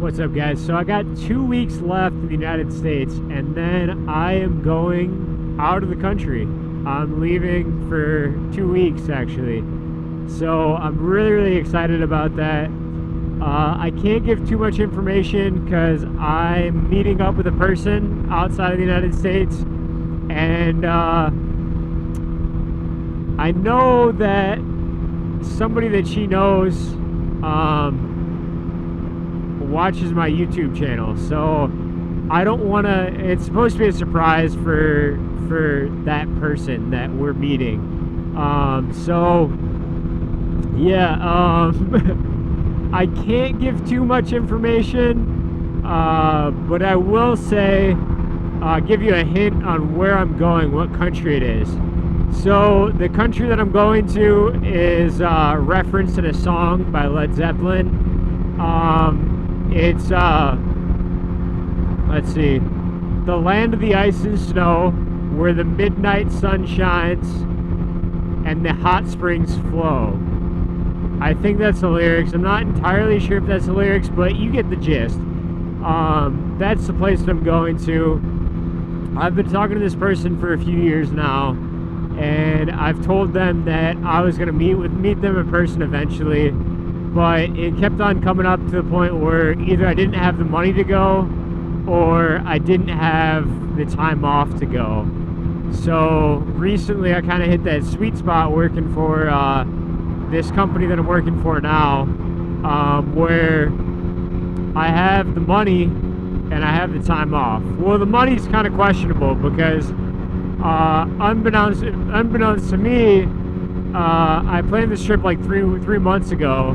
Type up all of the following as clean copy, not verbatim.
What's up, guys? So I got 2 weeks left in the United States, and then I am going out of the country. I'm leaving for 2 weeks, actually. So I'm really excited about that. I can't give too much information because I'm meeting up with a person outside of the United States, and I know that somebody that she knows watches my YouTube channel, so I don't want to. It's supposed to be a surprise for that person that we're meeting. So yeah, I can't give too much information, but I will say, give you a hint on where I'm going, what country it is. So the country that I'm going to is referenced in a song by Led Zeppelin. It's let's see, the land of the ice and snow, where the midnight sun shines and the hot springs flow. I think that's the lyrics. I'm not entirely sure if that's the lyrics, but you get the gist. That's the place that I'm going to. I've been talking to this person for a few years now, and I've told them that I was going to meet them in person eventually, but it kept on coming up to the point where either I didn't have the money to go or I didn't have the time off to go. So recently I kind of hit that sweet spot working for this company that I'm working for now, where I have the money and I have the time off. Well, the money's kind of questionable because unbeknownst to me, I planned this trip like three months ago.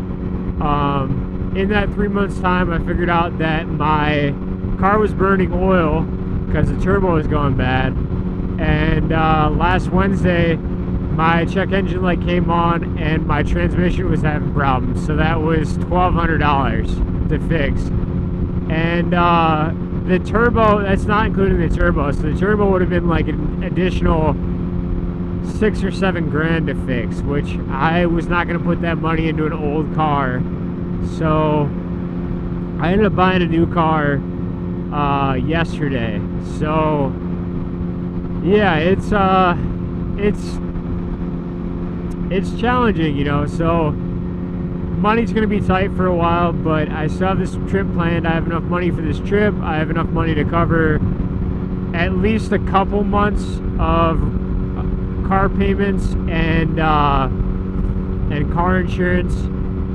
In that 3 months time, I figured out that my car was burning oil because the turbo was going bad, and last Wednesday my check engine light came on and my transmission was having problems, so that was $1,200 to fix. And the turbo, that's not including the turbo, so the turbo would have been like an additional $6 or $7 grand to fix, which I was not going to put that money into an old car. So I ended up buying a new car yesterday. So yeah, it's challenging, you know. So money's going to be tight for a while, but I still have this trip planned. I have enough money for this trip. I have enough money to cover at least a couple months of car payments and car insurance.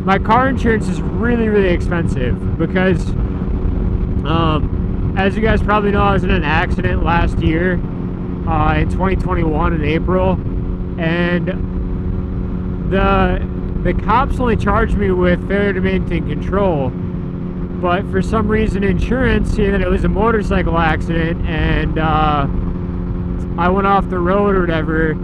My car insurance is really expensive because as you guys probably know, I was in an accident last year in 2021 in April, and the cops only charged me with failure to maintain control, but for some reason insurance, seeing that it was a motorcycle accident and I went off the road or whatever,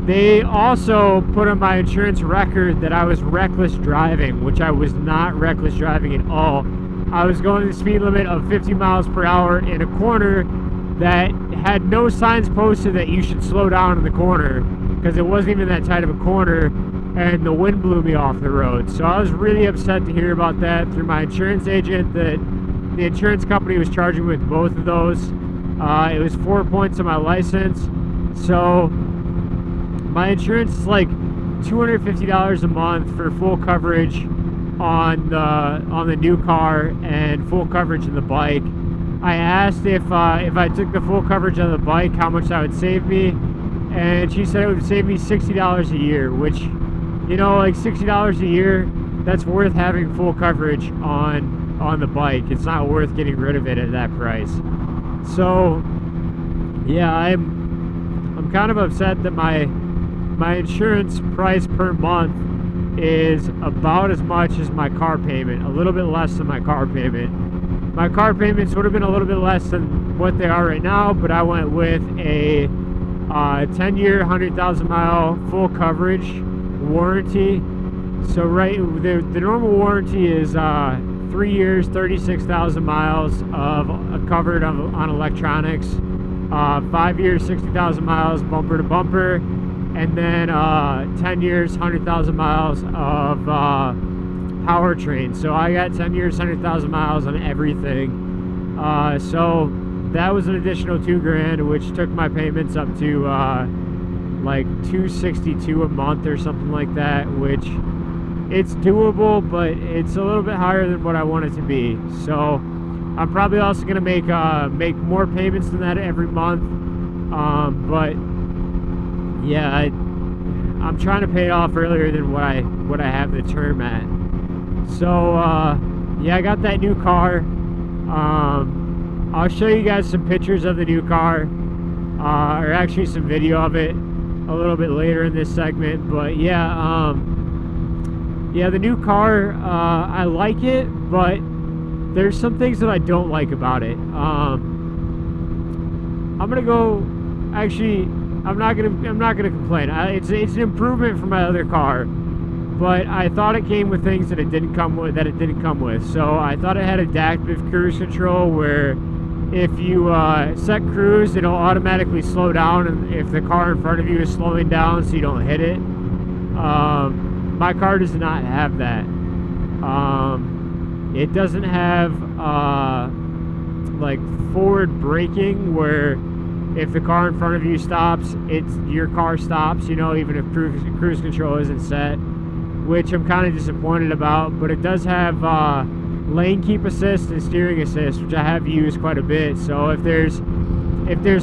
they also put on my insurance record that I was reckless driving, which I was not reckless driving at all. I was going the speed limit of 50 miles per hour in a corner that had no signs posted that you should slow down in the corner, because it wasn't even that tight of a corner, and the wind blew me off the road. So I was really upset to hear about that through my insurance agent, that the insurance company was charging me with both of those. It was 4 points on my license. So my insurance is like $250 a month for full coverage on the new car and full coverage on the bike. I asked if I took the full coverage on the bike, how much that would save me, and she said it would save me $60 a year, which, you know, like $60 a year, that's worth having full coverage on the bike. It's not worth getting rid of it at that price. So yeah, I'm kind of upset that my insurance price per month is about as much as my car payment, a little bit less than my car payment. My car payments would have been a little bit less than what they are right now, but I went with a 10-year, 100,000 mile full coverage warranty. So the normal warranty is 3 years, 36,000 miles of covered on electronics, 5 years, 60,000 miles bumper to bumper, and then 10 years, 100,000 miles of powertrain. So I got 10 years, 100,000 miles on everything. So that was an additional $2,000, which took my payments up to like $262 a month or something like that, which it's doable, but it's a little bit higher than what I want it to be. So I'm probably also going to make more payments than that every month. But yeah, I'm trying to pay it off earlier than what I have the term at. So yeah, I got that new car. I'll show you guys some pictures of the new car, or actually some video of it a little bit later in this segment. But yeah, yeah, the new car, I like it, but there's some things that I don't like about it. I'm gonna go. Actually, I'm not gonna complain. It's an improvement from my other car, but I thought it came with things that it didn't come with. So I thought it had adaptive cruise control, where if you set cruise, it'll automatically slow down, and if the car in front of you is slowing down, so you don't hit it. My car does not have that. It doesn't have like forward braking, where if the car in front of you stops, your car stops, you know, even if cruise control isn't set, which I'm kind of disappointed about. But it does have lane keep assist and steering assist, which I have used quite a bit. So if there's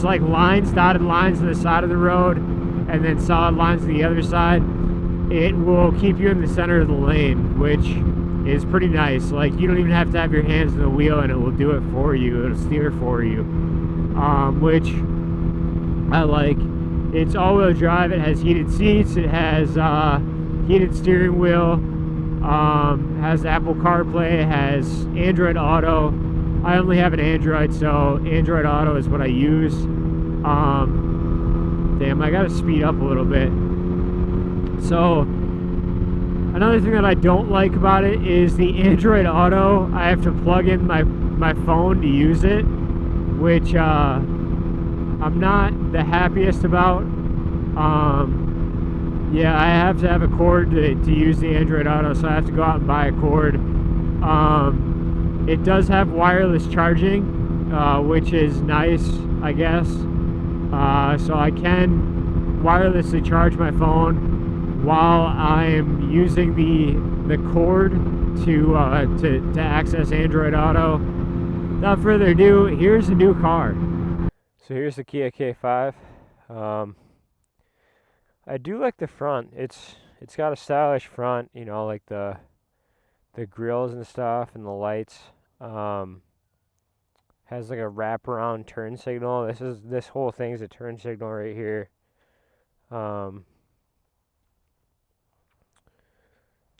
like dotted lines on the side of the road and then solid lines on the other side, it will keep you in the center of the lane, which is pretty nice. Like, you don't even have to have your hands on the wheel, and it will do it for you. It'll steer for you, which I like. It's all-wheel drive. It has heated seats. It has heated steering wheel. Has Apple CarPlay. It has Android Auto. I only have an Android, so Android Auto is what I use. Damn, I gotta speed up a little bit. So another thing that I don't like about it is the Android Auto. I have to plug in my phone to use it, which I'm not the happiest about. Yeah, I have to have a cord to use the Android Auto, so I have to go out and buy a cord. It does have wireless charging, which is nice, I guess. So I can wirelessly charge my phone while I'm using the cord to access Android Auto. Without further ado, here's a new car. So here's the Kia K5. I do like the front. It's got a stylish front, you know, like the grills and stuff and the lights. Has like a wraparound turn signal. This whole thing's a turn signal right here.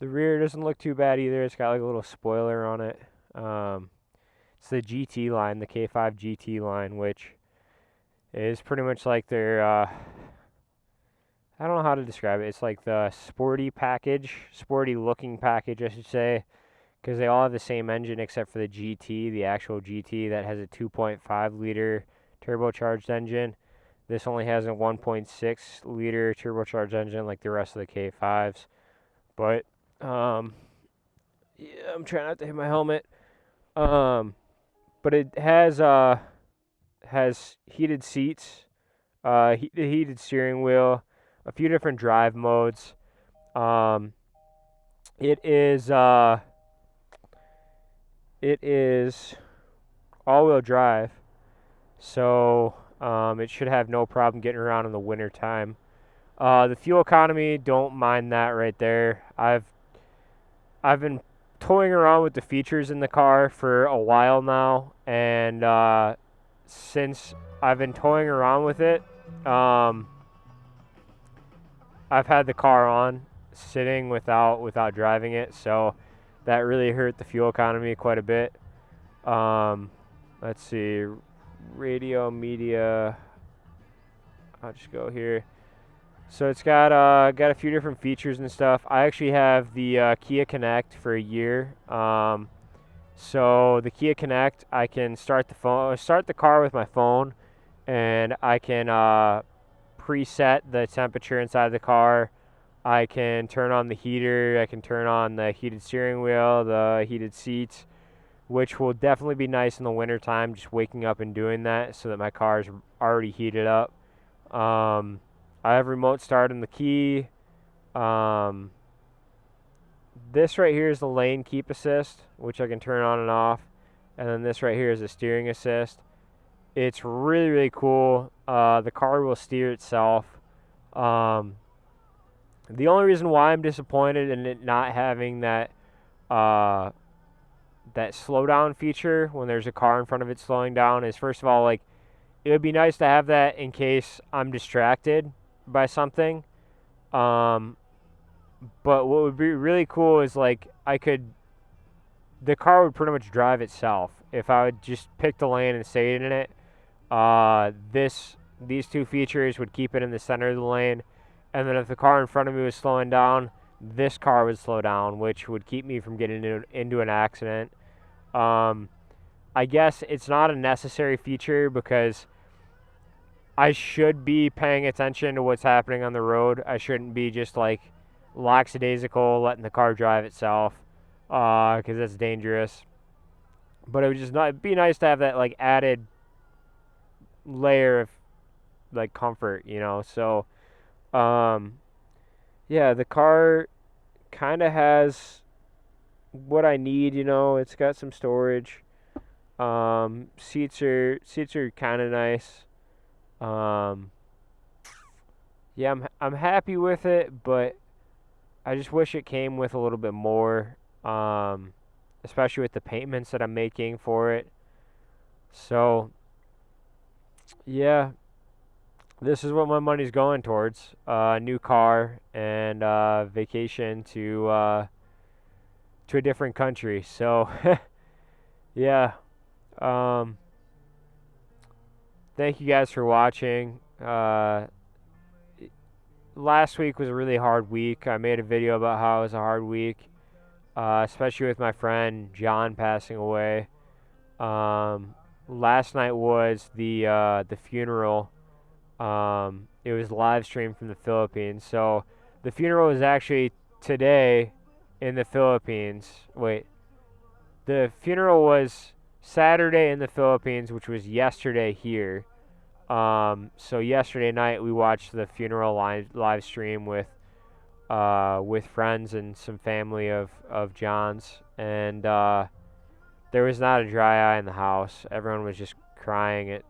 The rear doesn't look too bad either. It's got like a little spoiler on it. It's the GT line, the K5 GT line, which is pretty much like their, I don't know how to describe it. It's like the sporty looking package, I should say, because they all have the same engine except for the GT, the actual GT that has a 2.5 liter turbocharged engine. This only has a 1.6 liter turbocharged engine like the rest of the K5s. But yeah, I'm trying not to hit my helmet. But it has heated seats, heated steering wheel, a few different drive modes. It is all-wheel drive, so it should have no problem getting around in the winter time. The fuel economy, don't mind that right there. I've been toying around with the features in the car for a while now, and since I've been toying around with it, I've had the car on sitting without driving it, so that really hurt the fuel economy quite a bit. Let's see, radio, media, I'll just go here. So it's got a few different features and stuff. I actually have the Kia Connect for a year. So the Kia Connect, I can start the car with my phone, and I can preset the temperature inside the car. I can turn on the heater, I can turn on the heated steering wheel, the heated seats, which will definitely be nice in the wintertime, just waking up and doing that so that my car is already heated up. I have remote start in the key. This right here is the lane keep assist, which I can turn on and off. And then this right here is the steering assist. It's really, really cool. The car will steer itself. The only reason why I'm disappointed in it not having that that slowdown feature when there's a car in front of it slowing down is, first of all, like, it would be nice to have that in case I'm distracted by something. But what would be really cool is, like, the car would pretty much drive itself if I would just pick the lane and stay in it. These two features would keep it in the center of the lane, and then if the car in front of me was slowing down, this car would slow down, which would keep me from getting into an accident. I guess it's not a necessary feature because I should be paying attention to what's happening on the road. I shouldn't be just like lackadaisical, letting the car drive itself, because that's dangerous. But it would just not be nice to have that like added layer of like comfort, you know. So, yeah, the car kind of has what I need, you know. It's got some storage. Seats are kind of nice. Yeah, I'm happy with it, but I just wish it came with a little bit more, especially with the payments that I'm making for it. So, yeah, this is what my money's going towards: new car and vacation to a different country. So, yeah. Thank you guys for watching. Last week was a really hard week. I made a video about how it was a hard week, especially with my friend John passing away. Last night was the funeral. It was live streamed from the Philippines. So the funeral was actually today in the Philippines. Wait, the funeral was Saturday in the Philippines, which was yesterday here. So yesterday night we watched the funeral live stream with friends and some family of John's, and there was not a dry eye in the house. Everyone was just crying at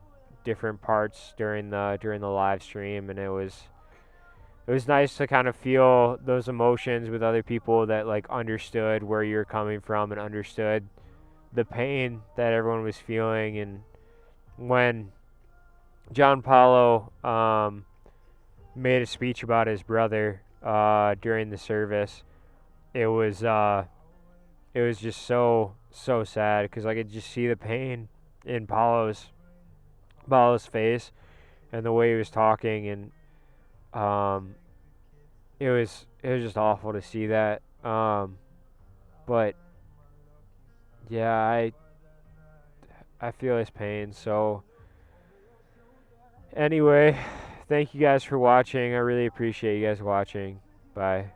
different parts during the live stream, and it was nice to kind of feel those emotions with other people that like understood where you're coming from and understood the pain that everyone was feeling. And when John Paulo made a speech about his brother during the service, it was just so sad because I could just see the pain in Paulo's face and the way he was talking, and it was just awful to see that. But yeah, I feel his pain. So anyway, thank you guys for watching. I really appreciate you guys watching. Bye.